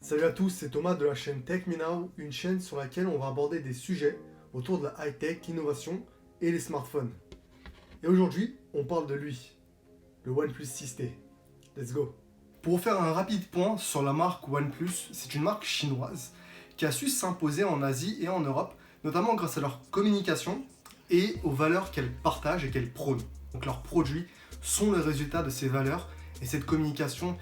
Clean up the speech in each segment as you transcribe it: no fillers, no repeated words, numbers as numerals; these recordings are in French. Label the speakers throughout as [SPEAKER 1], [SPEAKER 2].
[SPEAKER 1] Salut à tous, c'est Thomas de la chaîne Tech Me Now, une chaîne sur laquelle on va aborder des sujets autour de la high-tech, l'innovation et les smartphones. Et aujourd'hui, on parle de lui, le OnePlus 6T. Let's go.
[SPEAKER 2] Pour vous faire un rapide point sur la marque OnePlus, c'est une marque chinoise qui a su s'imposer en Asie et en Europe, notamment grâce à leur communication et aux valeurs qu'elle partage et qu'elle prône. Donc leurs produits sont le résultat de ces valeurs et cette communication,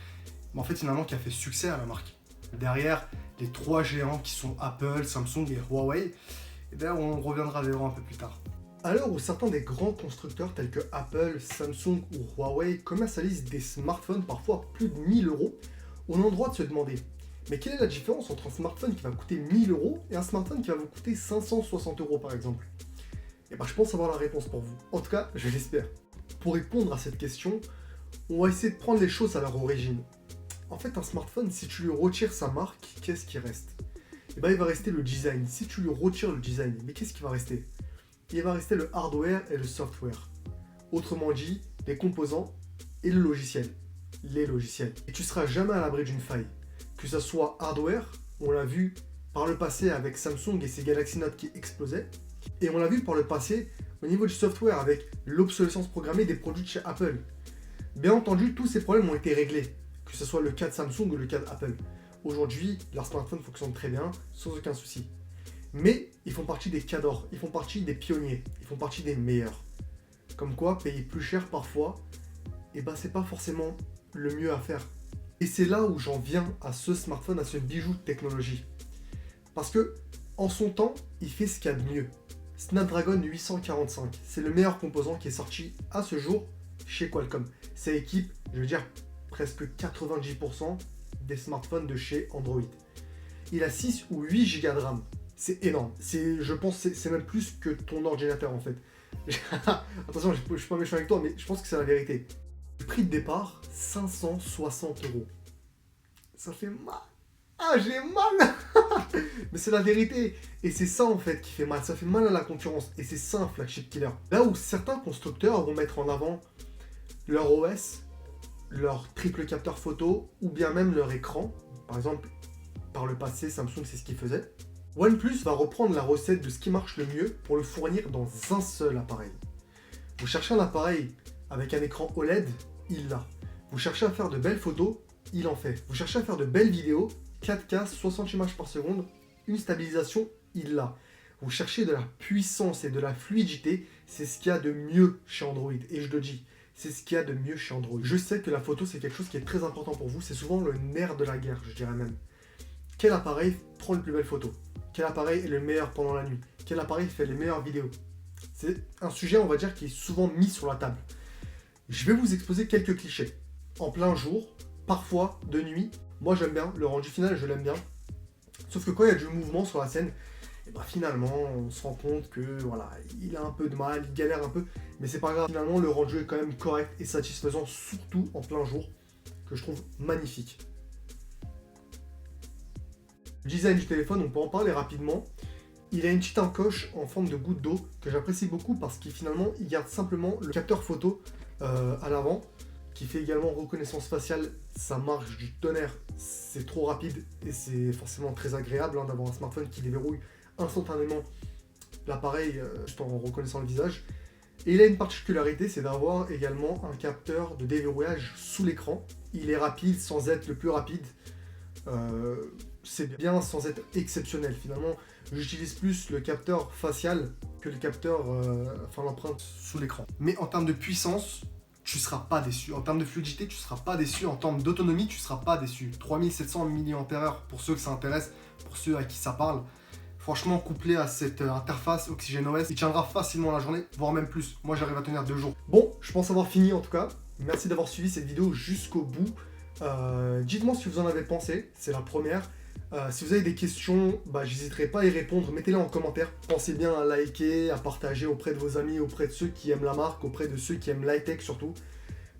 [SPEAKER 2] en fait finalement qui a fait succès à la marque. Derrière les trois géants qui sont Apple, Samsung et Huawei, et d'ailleurs on reviendra vers eux un peu plus tard.
[SPEAKER 1] À l'heure où certains des grands constructeurs tels que Apple, Samsung ou Huawei commercialisent des smartphones parfois plus de 1000 euros, on a le droit de se demander mais quelle est la différence entre un smartphone qui va coûter 1000 euros et un smartphone qui va vous coûter 560 euros par exemple? Et je pense avoir la réponse pour vous. En tout cas, je l'espère. Pour répondre à cette question, on va essayer de prendre les choses à leur origine. En fait, un smartphone, si tu lui retires sa marque, qu'est-ce qui reste? Il va rester le design. Si tu lui retires le design, mais qu'est-ce qui va rester? Il va rester le hardware et le software. Autrement dit, les composants et le logiciel. Les logiciels. Et tu ne seras jamais à l'abri d'une faille. Que ce soit hardware, on l'a vu par le passé avec Samsung et ses Galaxy Note qui explosaient. Et on l'a vu par le passé au niveau du software avec l'obsolescence programmée des produits de chez Apple. Bien entendu, tous ces problèmes ont été réglés, que ce soit le cas de Samsung ou le cas d'Apple. Aujourd'hui, leurs smartphones fonctionnent très bien, sans aucun souci. Mais ils font partie des cadors, ils font partie des pionniers, ils font partie des meilleurs. Comme quoi, payer plus cher parfois, c'est pas forcément le mieux à faire. Et c'est là où j'en viens à ce smartphone, à ce bijou de technologie. Parce que, en son temps, il fait ce qu'il y a de mieux. Snapdragon 845, c'est le meilleur composant qui est sorti à ce jour chez Qualcomm. Ça équipe, je veux dire, presque 90% des smartphones de chez Android. Il a 6 ou 8 Go de RAM. C'est énorme. Je pense que c'est même plus que ton ordinateur en fait. Attention, je ne suis pas méchant avec toi, mais je pense que c'est la vérité. Le prix de départ, 560 euros. Ça fait mal. Ah, j'ai mal. Mais c'est la vérité. Et c'est ça en fait qui fait mal. Ça fait mal à la concurrence. Et c'est ça un flagship killer. Là où certains constructeurs vont mettre en avant leur OS, leur triple capteur photo ou bien même leur écran. Par exemple, par le passé, Samsung c'est ce qu'ils faisait. OnePlus va reprendre la recette de ce qui marche le mieux pour le fournir dans un seul appareil. Vous cherchez un appareil avec un écran OLED, il l'a. Vous cherchez à faire de belles photos, il en fait. Vous cherchez à faire de belles vidéos, 4K, 60 images par seconde, une stabilisation, il l'a. Vous cherchez de la puissance et de la fluidité, c'est ce qu'il y a de mieux chez Android. Et je le dis, c'est ce qu'il y a de mieux chez Android. Je sais que la photo, c'est quelque chose qui est très important pour vous. C'est souvent le nerf de la guerre, je dirais même. Quel appareil prend les plus belles photos? Quel appareil est le meilleur pendant la nuit? Quel appareil fait les meilleures vidéos? C'est un sujet, on va dire, qui est souvent mis sur la table. Je vais vous exposer quelques clichés. En plein jour, parfois de nuit. Moi, j'aime bien. Le rendu final, je l'aime bien. Sauf que quand il y a du mouvement sur la scène, finalement, on se rend compte que voilà, il a un peu de mal, il galère un peu, mais c'est pas grave. Finalement, le rendu est quand même correct et satisfaisant, surtout en plein jour, que je trouve magnifique. Le design du téléphone, on peut en parler rapidement. Il a une petite encoche en forme de goutte d'eau que j'apprécie beaucoup parce qu'il finalement, il garde simplement le capteur photo à l'avant, qui fait également reconnaissance faciale. Ça marche du tonnerre, c'est trop rapide et c'est forcément très agréable d'avoir un smartphone qui déverrouille instantanément l'appareil juste en reconnaissant le visage. Et il a une particularité, c'est d'avoir également un capteur de déverrouillage sous l'écran. Il est rapide sans être le plus rapide. C'est bien sans être exceptionnel. Finalement, j'utilise plus le capteur facial que le capteur, l'empreinte sous l'écran. Mais en termes de puissance, tu ne seras pas déçu. En termes de fluidité, tu ne seras pas déçu. En termes d'autonomie, tu ne seras pas déçu. 3700 mAh pour ceux que ça intéresse, pour ceux à qui ça parle. Franchement, couplé à cette interface OxygenOS, il tiendra facilement la journée, voire même plus. Moi, j'arrive à tenir 2 jours. Bon, je pense avoir fini en tout cas. Merci d'avoir suivi cette vidéo jusqu'au bout. Dites-moi ce que vous en avez pensé, c'est la première. Si vous avez des questions, j'hésiterai pas à y répondre, mettez-les en commentaire. Pensez bien à liker, à partager auprès de vos amis, auprès de ceux qui aiment la marque, auprès de ceux qui aiment l'high-tech surtout.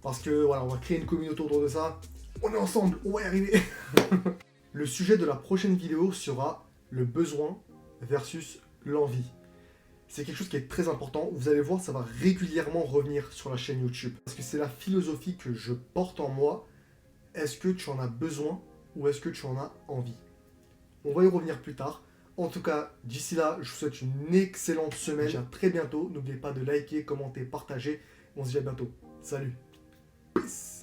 [SPEAKER 1] Parce que voilà, on va créer une communauté autour de ça. On est ensemble, on va y arriver. Le sujet de la prochaine vidéo sera le besoin versus l'envie. C'est quelque chose qui est très important. Vous allez voir, ça va régulièrement revenir sur la chaîne YouTube. Parce que c'est la philosophie que je porte en moi. Est-ce que tu en as besoin ou est-ce que tu en as envie? On va y revenir plus tard. En tout cas, d'ici là, je vous souhaite une excellente semaine. À très bientôt. N'oubliez pas de liker, commenter, partager. On se dit à bientôt. Salut. Peace.